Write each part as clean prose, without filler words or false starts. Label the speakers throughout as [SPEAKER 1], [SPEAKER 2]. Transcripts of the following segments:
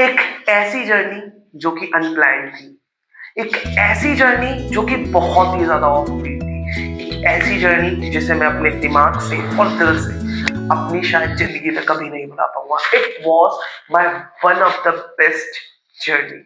[SPEAKER 1] एक ऐसी जर्नी जो कि अनप्लान्ड थी, एक ऐसी जर्नी जो कि बहुत ही ज्यादा ऑफ बीट थी, एक ऐसी जर्नी जिसे मैं अपने दिमाग से और दिल से अपनी शायद जिंदगी में कभी नहीं भुला पाऊंगा। It was my one of the best journey.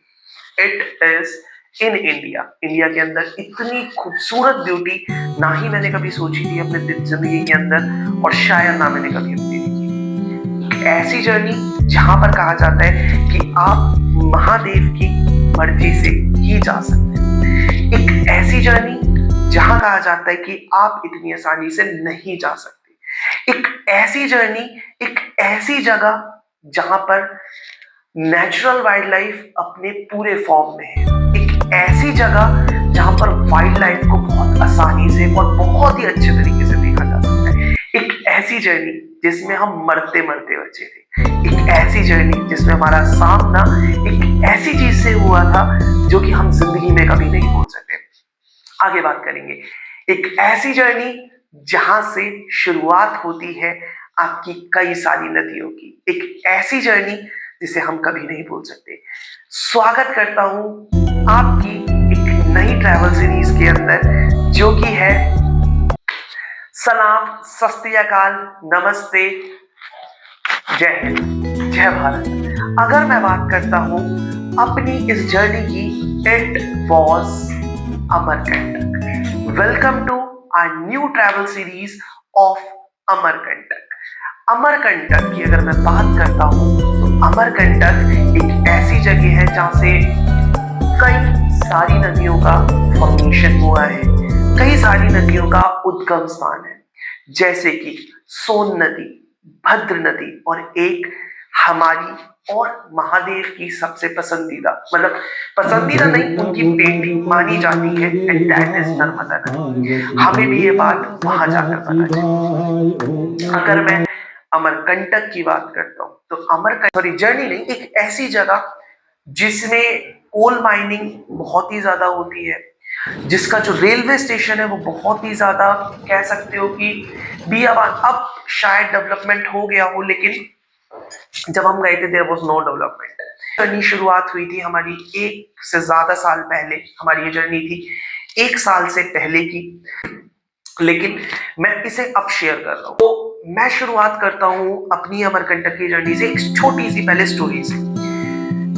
[SPEAKER 1] It is in India. India के अंदर इतनी खूबसूरत ब्यूटी ना ही मैंने कभी सोची थी अपने जिंदगी के अंदर, और शायद ना मैंने कभी अपनी देखी। ऐसी जर्नी जहां पर कहा जाता है कि आप महादेव की मर्जी से ही जा सकते हैं। एक ऐसी जर्नी जहां कहा जाता है कि आप इतनी आसानी से नहीं जा सकते। एक ऐसी जर्नी, एक ऐसी जगह जहां पर नेचुरल वाइल्ड लाइफ अपने पूरे फॉर्म में है। एक ऐसी जगह जहां पर वाइल्ड लाइफ को बहुत आसानी से और बहुत ही अच्छे तरीके से देखा जा सकता है। एक ऐसी जर्नी जिसमें हम मरते मरते बचे थे। एक ऐसी जर्नी जिसमें हमारा सामना एक ऐसी चीज से हुआ था जो कि हम जिंदगी में कभी नहीं भूल सकते। आगे बात करेंगे। एक ऐसी जर्नी जहां से शुरुआत होती है आपकी कई सारी नदियों की। एक ऐसी जर्नी जिसे हम कभी नहीं भूल सकते। स्वागत करता हूं आपकी एक नई ट्रैवल सीरीज के अंदर, जो कि है सलाम, सत श्री अकाल, नमस्ते, जय हिंद, जय भारत। अगर मैं बात करता हूं अपनी इस जर्नी की, it was Amarkantak. Welcome to our new travel series of Amarkantak. Amarkantak की अगर मैं बात करता हूं तो अमरकंटक एक ऐसी जगह है जहां से कई सारी नदियों का फॉर्मेशन हुआ है, कई सारी नदियों का उद्गम स्थान है, जैसे कि सोन नदी, भद्र नदी, और एक हमारी और महादेव की सबसे पसंदीदा, मतलब पसंदीदा नहीं, उनकी बेटी मानी जाती है, एंड दैट इज नर्मदा नदी। हमें भी ये बात वहां जाकर पता चली। अगर मैं अमरकंटक की बात करता हूँ तो अमरकंटक जर्नी नहीं, एक ऐसी जगह जिसमें कोल माइनिंग बहुत ही ज्यादा होती है, जिसका जो रेलवे स्टेशन है वो बहुत ही ज्यादा, कह सकते हो कि बियाबान। अब शायद डेवलपमेंट हो गया हो, लेकिन जब हम गए थे there was no development. Journey शुरुआत हुई थी हमारी 1 से ज्यादा साल पहले। हमारी ये जर्नी थी 1 साल से पहले की, लेकिन मैं इसे अब शेयर कर रहा हूँ। तो मैं शुरुआत करता हूँ अपनी अमरकंटक की जर्नी से, एक छोटी सी पहले स्टोरी से।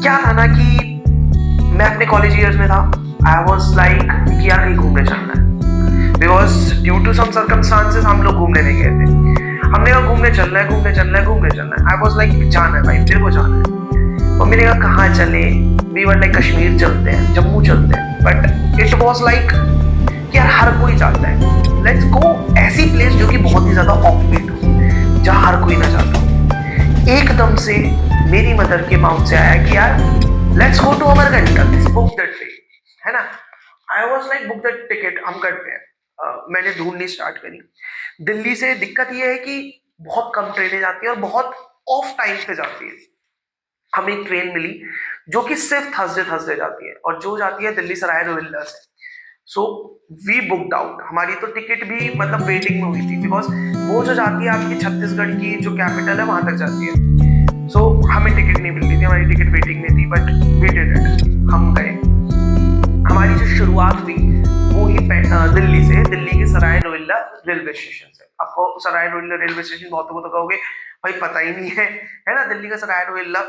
[SPEAKER 1] क्या था ना कि मैं अपने कॉलेज ईयर्स में था। आई वॉज लाइक कि यार कहीं घूमने चलना है, because due to some circumstances हम लोग घूमने नहीं गए थे। हमने कहा घूमने चलना है, घूमने चलना है, घूमने चलना है। आई वॉज लाइक जाना है भाई, मेरे को जाना है। और मैंने कहा कहाँ चले? वी वर लाइक कश्मीर चलते हैं, जम्मू चलते हैं। बट इट वॉज लाइक कि यार हर कोई जाता है, लेट्स गो ऐसी प्लेस जो कि बहुत ही ज्यादा ऑफ बीट हो, जहाँ हर कोई ना जाता हो। एकदम से मेरी मदर के माउथ से आया कि यार let's go to Amarkantak, book the train, है ना। I was like book the ticket, हम करते हैं। मैंने ढूंढनी स्टार्ट करी। दिल्ली से दिक्कत यह है कि बहुत कम ट्रेनें जाती है और बहुत ऑफ टाइम पे जाती है। हमें एक ट्रेन मिली जो कि सिर्फ थर्सडे जाती है, और जो जाती है दिल्ली सराय रोहिल्ला से। So we booked out. हमारी तो टिकट भी मतलब वेटिंग में हुई थी, बिकॉज वो जो जाती है आपकी छत्तीसगढ़ की जो कैपिटल है वहां तक जाती है। सो हमें टिकट नहीं मिलती थी, हमारी टिकट वेटिंग में थी, बट वी डिड इट, हम गए। हमारी जो शुरुआत हुई वो ही दिल्ली से, दिल्ली के सराय रोहिल्ला रेलवे स्टेशन से। आपको सराय रोहिल्ला रेलवे स्टेशन बहुत तो कहोगे भाई पता ही नहीं है ना। दिल्ली का सराय रोहिल्ला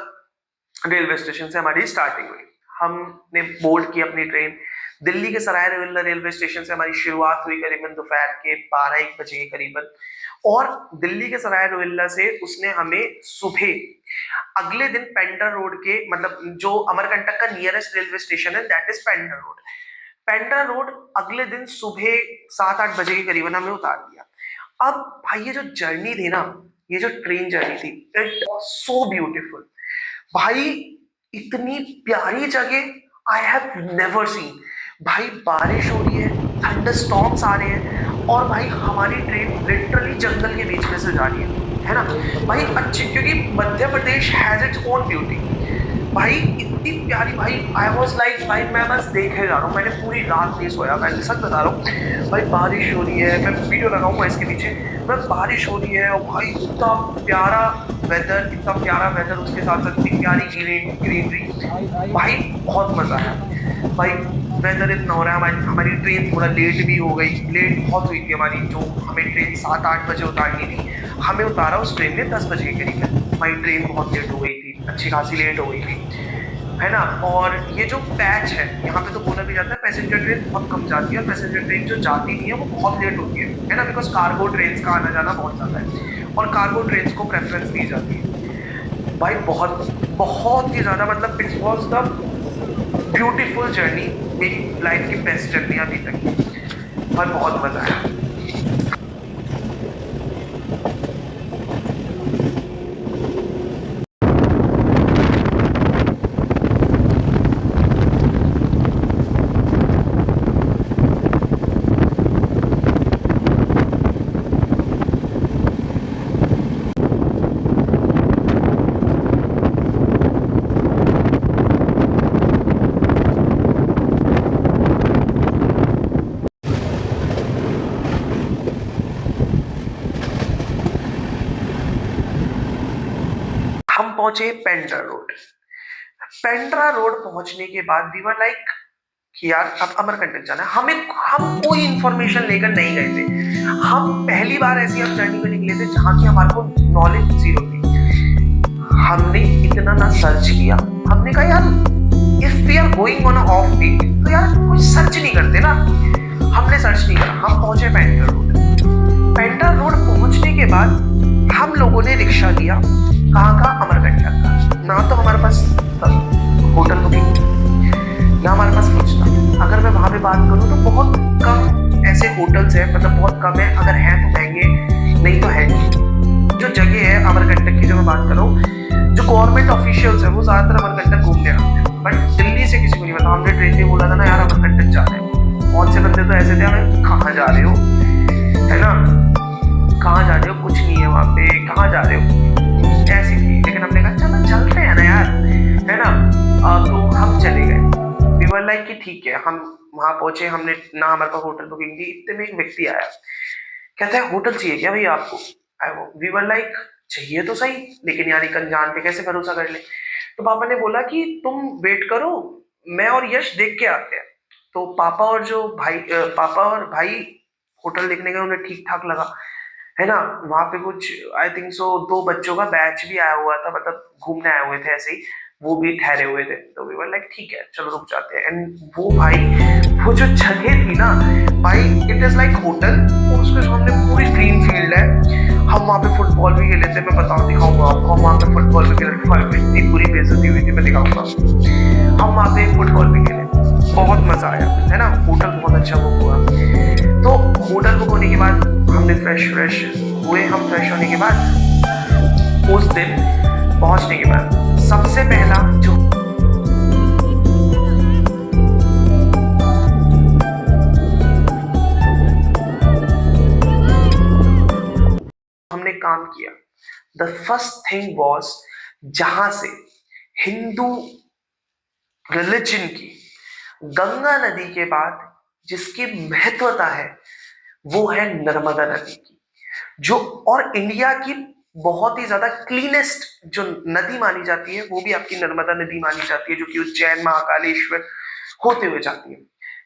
[SPEAKER 1] रेलवे स्टेशन से हमारी स्टार्टिंग हुई। हमने बोर्ड की अपनी ट्रेन। दिल्ली के सराय रोहिल्ला रेलवे स्टेशन से हमारी शुरुआत हुई करीबन दोपहर के 12-1 बजे के करीबन, और दिल्ली के सराय रोहिल्ला से उसने हमें सुबह अगले दिन पेंड्रा रोड के, मतलब जो अमरकंटक का नियरेस्ट रेलवे स्टेशन है that is Pendra road. Pendra road अगले दिन सुबह 7-8 बजे के करीबन हमें उतार दिया। अब भाई ये जो जर्नी थी ना, ये जो ट्रेन जर्नी थी, इट वाज सो ब्यूटीफुल भाई। इतनी प्यारी जगह आई हैव नेवर सीन। भाई बारिश हो रही है, थंडरस्टॉर्म्स आ रहे हैं, और भाई हमारी ट्रेन लिटरली जंगल के बीच में से जा रही है ना भाई। अच्छी, क्योंकि Madhya Pradesh has its own beauty. भाई इतनी प्यारी भाई, आई वॉज लाइक भाई मैं बस देखे जा रहा हूँ, मैंने पूरी रात नहीं सोया, मैं सच बता रहा हूँ भाई। बारिश हो रही है, मैं वीडियो लगाऊंगा इसके पीछे, मैं बारिश हो रही है और भाई इतना प्यारा वेदर, इतना प्यारा वेदर, उसके साथ साथ इतनी प्यारी ग्रीनरी, भाई बहुत मजा आया भाई। वेदर इतना हो रहा है, हमारी हमारी ट्रेन थोड़ा लेट भी हो गई, लेट बहुत हुई थी हमारी, जो हमें ट्रेन 7-8 बजे उतारनी थी, हमें उतारा उस ट्रेन ने 10 बजे के करीब। हमारी ट्रेन बहुत लेट हो गई थी, अच्छी खासी लेट हो गई थी, है ना। और ये जो पैच है यहाँ पे तो बोला भी जाता है पैसेंजर ट्रेन बहुत कम जाती है, और पैसेंजर ट्रेन जो जाती नहीं है वो बहुत लेट होती है ना, बिकॉज कार्गो ट्रेन का आना जाना बहुत ज़्यादा है और कार्गो ट्रेन को प्रेफरेंस दी जाती है भाई। बहुत बहुत ही ज़्यादा, मतलब it was the beautiful journey, मेरी लाइफ की बेस्ट जर्नी अभी तक की, और बहुत मज़ा आया। हम पहुंचे पेंड्रा रोड। पेंड्रा रोड पहुंचने के बाद वी वर लाइक कि यार अब अमरकंटक जाना है हमें। हम कोई इंफॉर्मेशन लेकर नहीं गए थे, हम पहली बार ऐसी हम जर्नी पे निकले थे जहां की हमारे को नॉलेज जीरो थी। हमने इतना ना सर्च किया, हमने कहा यार if we are going on off beat तो यार कुछ सर्च नहीं करते ना, हमने सर्च नहीं करा। हम पहुंचे पेंड्रा रोड। पेंड्रा रोड पहुंचने के बाद हम लोगों ने रिक्शा लिया, कहाँ का, अमरकंटक का। ना तो हमारे पास होटल बुकिंग, ना हमारे पास कुछ था। अगर मैं वहां पे बात करूँ तो बहुत कम ऐसे होटल्स हैं, मतलब बहुत कम है, अगर हैं तो महंगे, नहीं तो है नहीं। जो जगह है अमरकंटक की जो मैं बात कर रहा हूँ, जो गवर्नमेंट ऑफिशियल्स है वो ज्यादातर अमरकंटक घूमने आते हैं, बट दिल्ली से किसी को नहीं पता। हमने ट्रेन में बोला था ना यार अमरकंटक जा रहे हैं, बहुत से बंदे तो ऐसे थे, हमें कहाँ जा रहे हो, है ना, कहाँ जा रहे हो, कुछ नहीं है वहाँ पे, कहाँ जा रहे हो, ऐसी थी। लेकिन हमने कहा चलो चलते हैं ना यार, है ना। तो हम चले गए, वी वर लाइक कि ठीक है। हम वहां पहुंचे, हमने ना हमारे पास होटल बुकिंग थी, इतने में एक व्यक्ति आया, कहता है होटल चाहिए क्या भैया आपको। वी वर लाइक चाहिए तो सही, लेकिन यार एक अनजान पे कैसे भरोसा कर ले। तो पापा ने बोला कि तुम वेट करो, मैं और यश देख के आते हैं। तो पापा और जो भाई, पापा और भाई होटल देखने गए, उन्हें ठीक ठाक लगा, है ना। वहां पे कुछ आई थिंक सो 2 बच्चों का बैच भी आया हुआ था, मतलब घूमने आए हुए थे ऐसे ही, वो भी ठहरे हुए थे। तो वी वर लाइक ठीक है चलो रुक जाते हैं। एंड वो भाई, वो जो जगह थी ना भाई, इट इज लाइक होटल और उसके सामने पूरी ग्रीन फील्ड है। हम वहाँ पे फुटबॉल भी खेले थे, मैं बताऊँ दिखाऊंगा आपको, हम वहाँ पे फुटबॉल भी खेले थे, इतनी पूरी बेइज्जती हुई थी, मैं दिखाऊंगा। हम वहाँ पे फुटबॉल भी खेले, बहुत मजा आया, है ना। होटल बहुत अच्छा बुक हुआ। तो होटल बुक होने के बाद हमने फ्रेश हुए। हम फ्रेश होने के बाद उस दिन पहुंचने के बाद सबसे पहला जो हमने काम किया, द फर्स्ट थिंग वॉज, जहां से हिंदू रिलीजन की गंगा नदी के बाद जिसकी महत्वता है वो है नर्मदा नदी की, जो और इंडिया की बहुत ही ज्यादा क्लीनेस्ट जो नदी मानी जाती है वो भी आपकी नर्मदा नदी मानी जाती है, जो कि उज्जैन महाकालेश्वर होते हुए जाती है।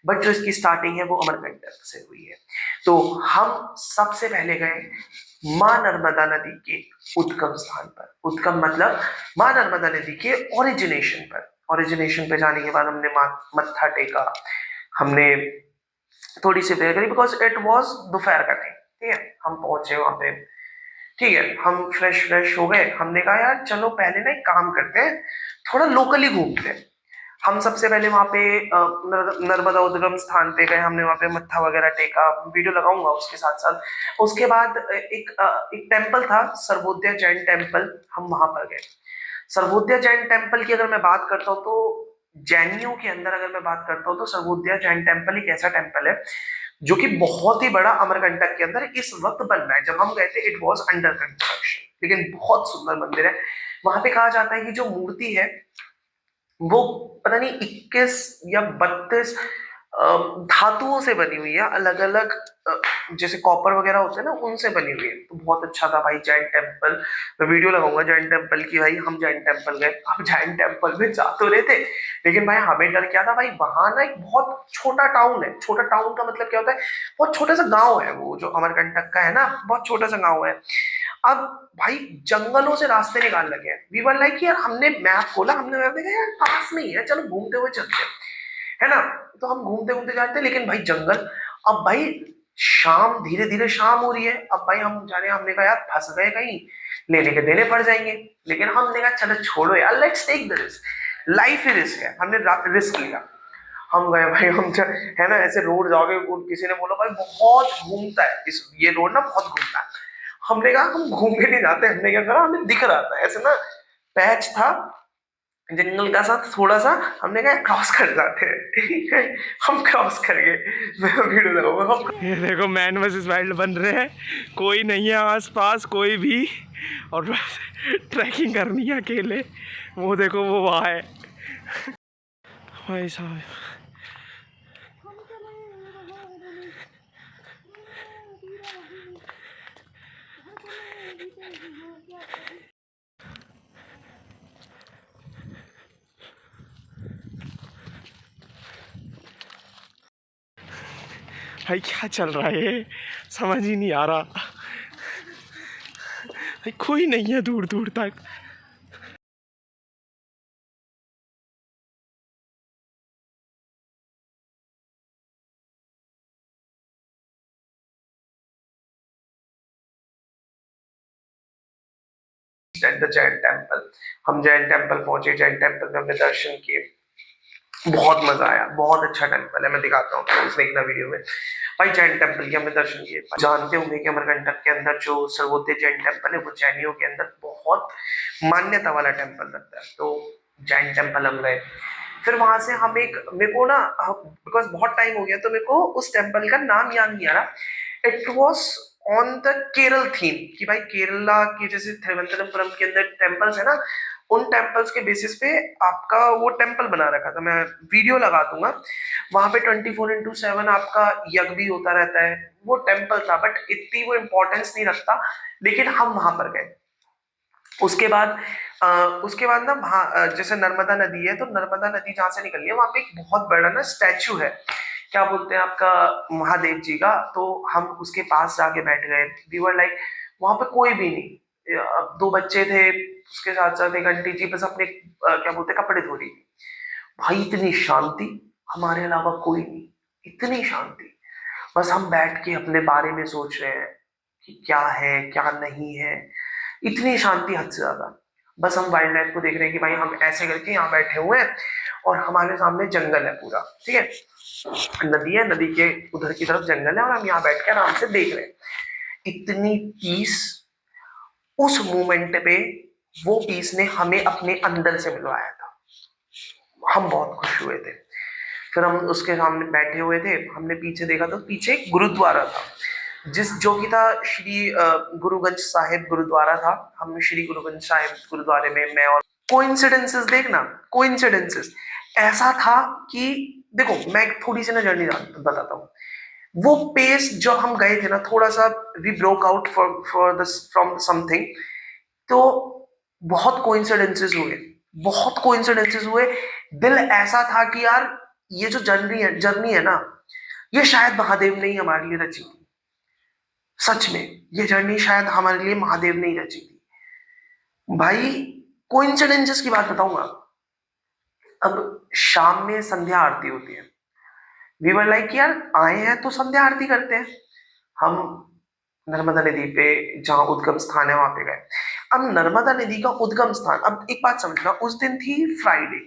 [SPEAKER 1] बट जो इसकी स्टार्टिंग है वो अमरकंटक से हुई है। तो हम सबसे पहले गए माँ नर्मदा नदी के उद्गम स्थान पर। उद्गम मतलब माँ नर्मदा नदी के ओरिजिनेशन पर। ओरिजिनेशन पे जाने के बाद हमने मत्था टेका, हमने थोड़ी सी प्रेयर करी, बिकॉज इट वॉज दोपहर का टाइम, ठीक है। हम पहुंचे वहां पे, ठीक है, हम फ्रेश हो गए। हमने कहा यार चलो पहले ना एक काम करते हैं, थोड़ा लोकली घूमते हैं। हम सबसे पहले वहां पे नर्मदा उद्गम स्थान पे गए, हमने वहां पे मत्था वगैरह टेका, वीडियो लगाऊंगा उसके साथ साथ। उसके बाद एक टेम्पल था, सर्वोदय जैन टेम्पल, हम वहां पर गए। सर्वोदय जैन टेम्पल की अगर मैं बात करता हूँ तो जैनियों के अंदर अगर मैं बात करता हूँ तो सर्वोदय जैन टेम्पल एक ऐसा टेम्पल है जो कि बहुत ही बड़ा अमरकंटक के अंदर इस वक्त बन रहा है। जब हम गए थे इट वॉज अंडर कंस्ट्रक्शन, लेकिन बहुत सुंदर मंदिर है। वहां पे कहा जाता है कि जो मूर्ति है वो पता नहीं 21 या 32 धातुओं से बनी हुई है, अलग अलग जैसे कॉपर वगैरह होते हैं ना, उनसे बनी हुई है। तो बहुत अच्छा था भाई जैन टेम्पल। मैं वीडियो लगाऊंगा जैन टेम्पल की। भाई हम जैन टेम्पल गए, हम जैन टेम्पल में जा तो रहे थे, लेकिन भाई हमें डर क्या था भाई, वहां ना एक बहुत छोटा टाउन है। छोटा टाउन का मतलब क्या होता है, बहुत छोटा सा गाँव है वो जो अमरकंटक का है ना, बहुत छोटा सा गाँव है। अब भाई जंगलों से रास्ते निकाल लगे हैं। वी वर लाइक यार, हमने मैप खोला, हमने मैप देखा यार पास में ही है, चलो घूमते हुए चलते हैं, है ना। तो हम घूमते घूमते जाते हैं, लेकिन भाई जंगल। अब भाई शाम, धीरे धीरे शाम हो रही है। अब भाई हम जाने, हमने कहा यार फंस गए कहीं, लेने के देने पड़ जाएंगे। लेकिन हमने कहा चलो छोड़ो यार, let's take the risk, life ही रिस्क है। हमने रिस्क लिया, हम गए भाई। है ना, ऐसे रोड जाओगे, किसी ने बोला भाई बहुत घूमता है इस, ये रोड ना बहुत घूमता है। हमने कहा हम घूम के नहीं जाते, हमने क्या करा, हमें दिख रहा था ऐसे ना, पैच था जंगल का साथ थोड़ा सा, हमने कहा क्रॉस कर जाते हैं। हम क्रॉस कर गए। मैं वीडियो लगाऊंगा हम। ये देखो मैन वर्सेस वाइल्ड बन रहे हैं, कोई नहीं है आसपास कोई भी, और बस ट्रैकिंग करनी है अकेले। वो देखो वो वहाँ है भाई साहब। भाई क्या चल रहा है ये, समझ ही नहीं आ रहा भाई, कोई नहीं है दूर दूर तक। द जैन टेम्पल, हम जैन टेम्पल पहुंचे। जैन टेम्पल में हमने दर्शन किए, बहुत मजा आया, बहुत अच्छा टेम्पल है। मैं दिखाता हूँ, देखना वीडियो में। भाई जैन टेम्पल के हमने दर्शन किए। जानते होंगे कि अमरकंटक के अंदर जो सर्वोदय जैन टेम्पल है, वो जैनियों के अंदर बहुत मान्यता वाला टेम्पल लगता है। तो जैन टेम्पल हम गए। फिर वहां से हम एक, मेरे को ना बिकॉज बहुत टाइम हो गया, तो मेरे को उस टेम्पल का नाम याद नहीं आ रहा। It was on the Kerala theme, कि भाई केरला की जैसे थिरुवनंतपुरम के अंदर टेम्पल्स है ना, उन टेम्पल्स के बेसिस पे आपका वो टेम्पल बना रखा था। मैं वीडियो लगा दूंगा। वहां पे 24x7 आपका यज्ञ भी होता रहता है। वो टेम्पल था, बट इतनी वो इंपॉर्टेंस नहीं रखता। लेकिन हम वहां पर गए। उसके बाद उसके बाद ना वहां जैसे नर्मदा नदी है, तो नर्मदा नदी जहां से निकली है, वहां पे एक बहुत बड़ा ना स्टैचू है, क्या बोलते हैं आपका, महादेव जी का। तो हम उसके पास जाके बैठ गए। वी वर लाइक, वहां पे कोई भी नहीं। अब दो बच्चे थे, उसके साथ साथ एक आंटी जी बस अपने क्या बोलते हैं कपड़े धो रही थी। भाई इतनी शांति, हमारे अलावा कोई नहीं, इतनी शांति। बस हम बैठ के अपने बारे में सोच रहे हैं कि क्या है क्या नहीं है, इतनी शांति हद से ज्यादा। बस हम वाइल्ड लाइफ को देख रहे हैं कि भाई हम ऐसे करके यहाँ बैठे हुए हैं, और हमारे सामने जंगल है पूरा, ठीक है, नदी है, नदी के उधर की तरफ जंगल है, और हम यहाँ बैठ के आराम से देख रहे हैं। इतनी पीस उस मोमेंट पे, वो पीस ने हमें अपने अंदर से मिलवाया था। हम बहुत खुश हुए थे। फिर हम उसके सामने बैठे हुए थे, हमने पीछे देखा तो पीछे एक गुरुद्वारा था, जिस जो कि था श्री गुरुगंज साहिब गुरुद्वारा था। हम श्री गुरुगंज साहिब गुरुद्वारे में, मैं और कोइंसिडेंसेस देखना, कोइंसिडेंसेस ऐसा था कि देखो, मैं थोड़ी सी ना जर्नी बताता हूँ। वो पेस जब हम गए थे ना, थोड़ा सा we broke out for the from something. तो बहुत कोइंसिडेंसेस हुए, बहुत कोइंसिडेंसेस हुए। दिल ऐसा था कि यार ये जो जर्नी है ना, ये शायद महादेव ने ही हमारे लिए रची थी। सच में ये जर्नी शायद हमारे लिए महादेव ने ही रची थी भाई। कोइंसिडेंसेस की बात बताऊंगा। अब शाम में संध्या आरती होती है। वी वर लाइक यार आए हैं तो संध्या आरती करते हैं। हम नर्मदा नदी पे जहाँ उद्गम स्थान है वहां पे गए। अब नर्मदा नदी का उद्गम स्थान, अब एक बात समझना, उस दिन थी फ्राइडे,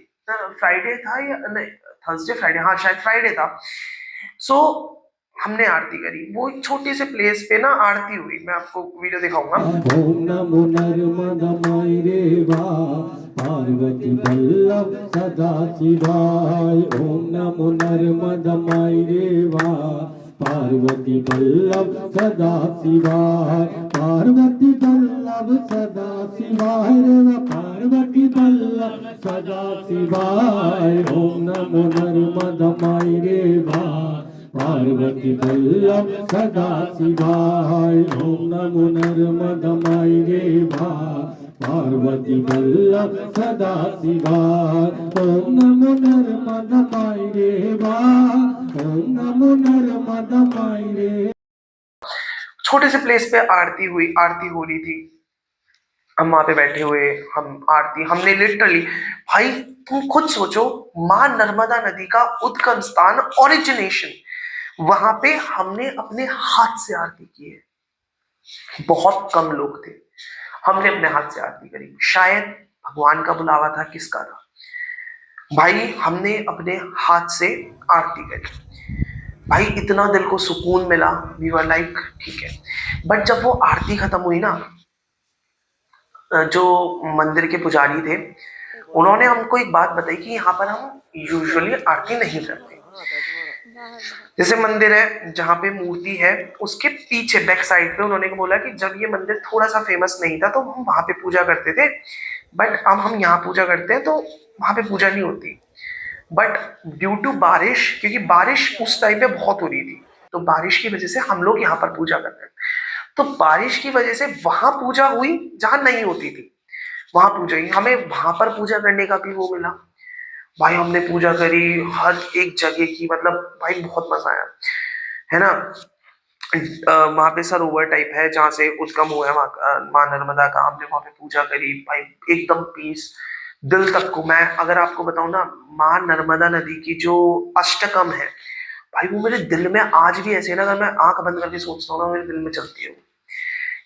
[SPEAKER 1] फ्राइडे था या नहीं, थर्सडे फ्राइडे, हाँ शायद फ्राइडे था। सो हमने आरती करी, वो एक छोटे से प्लेस पे ना आरती हुई। मैं आपको वीडियो दिखाऊंगा।
[SPEAKER 2] ओम नमो नर्मदा माई रेवा पार्वती वल्लभ सदा शिवाय। ओम नमो नर्मदा माई रेवा पार्वती वल्लभ सदा शिवाय, पार्वती वल्लभ सदा शिवाय रे पार्वती वल्लभ सदा शिवाय। ओम नमो नर्मदाय रे भाई, पार्वती वल्लभ सदा शिवाय। ओम नमो नर्मदाय रे भाई, पार्वती वल्लभ सदा शिवाय। ओम नमो नर्मदाय रे भाई, ओम नमो नर्मदाय रे।
[SPEAKER 1] छोटे से प्लेस पे आरती हुई, आरती हो रही थी, हम वहां पे बैठे हुए, हम आरती, हमने लिटरली, भाई तुम खुद सोचो, माँ नर्मदा नदी का उद्गम स्थान, ओरिजिनेशन, वहां पे हमने अपने हाथ से आरती की है। बहुत कम लोग थे, हमने अपने हाथ से आरती करी। शायद भगवान का बुलावा था, किसका था, भाई हमने अपने हाथ से आरती करी। भाई इतना दिल को सुकून मिला, वी वर लाइक ठीक है। बट जब वो आरती खत्म हुई ना, जो मंदिर के पुजारी थे, उन्होंने हमको एक बात बताई कि यहाँ पर हम यूजुअली आरती नहीं करते। जैसे मंदिर है जहाँ पे मूर्ति है, उसके पीछे बैक साइड पे उन्होंने बोला कि जब ये मंदिर थोड़ा सा फेमस नहीं था तो हम वहां पे पूजा करते थे, बट अब हम यहाँ पूजा करते हैं तो वहां पे पूजा नहीं होती। बट ड्यू टू बारिश, क्योंकि बारिश उस टाइम पे बहुत हो रही थी, तो बारिश की वजह से हम लोग यहाँ पर पूजा करते हैं। तो बारिश की वजह से वहां पूजा हुई जहां नहीं होती थी, वहां पूजा हुई, हमें वहां पर पूजा करने का भी वो मिला। भाई हमने पूजा करी हर एक जगह की, मतलब भाई बहुत मजा आया, है ना। वहां पे सरोवर टाइप है जहाँ से उद्गम हुआ है माँ नर्मदा का, हमने वहां पे पूजा करी, भाई एकदम पीस दिल तक को। मैं अगर आपको बताऊं ना, माँ नर्मदा नदी की जो अष्टकम है, भाई वो मेरे दिल में आज भी ऐसे है ना, अगर मैं आंख बंद करके सोचता हूँ ना, मेरे दिल में चलती है।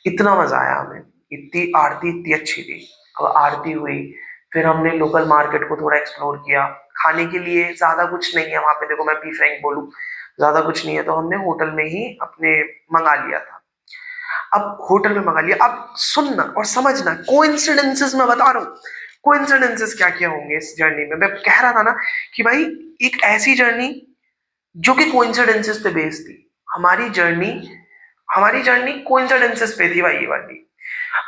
[SPEAKER 1] इतना मजा आया हमें, इतनी आरती इतनी अच्छी थी। अब आरती हुई, फिर हमने लोकल मार्केट को थोड़ा एक्सप्लोर किया। खाने के लिए ज्यादा कुछ नहीं है वहां पे, देखो मैं बी फ्रैंक बोलूं, ज्यादा कुछ नहीं है, तो हमने होटल में ही अपने मंगा लिया था। अब होटल में मंगा लिया, अब सुनना और समझना, कोइंसिडेंसेस मैं बता रहा हूँ, कोइंसिडेंसेस क्या क्या होंगे इस जर्नी में। मैं कह रहा था ना कि भाई एक ऐसी जर्नी जो कि कोइंसिडेंसेस पे बेस्ड थी। हमारी जर्नी कोइंसिडेंसेस पे थी भाई, ये वाली।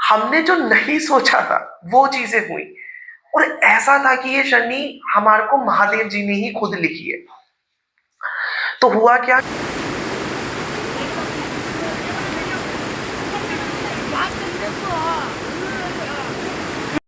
[SPEAKER 1] हमने जो नहीं सोचा था वो चीजें हुई, और ऐसा था कि ये जर्नी हमारे को महादेव जी ने ही खुद लिखी है। तो हुआ क्या,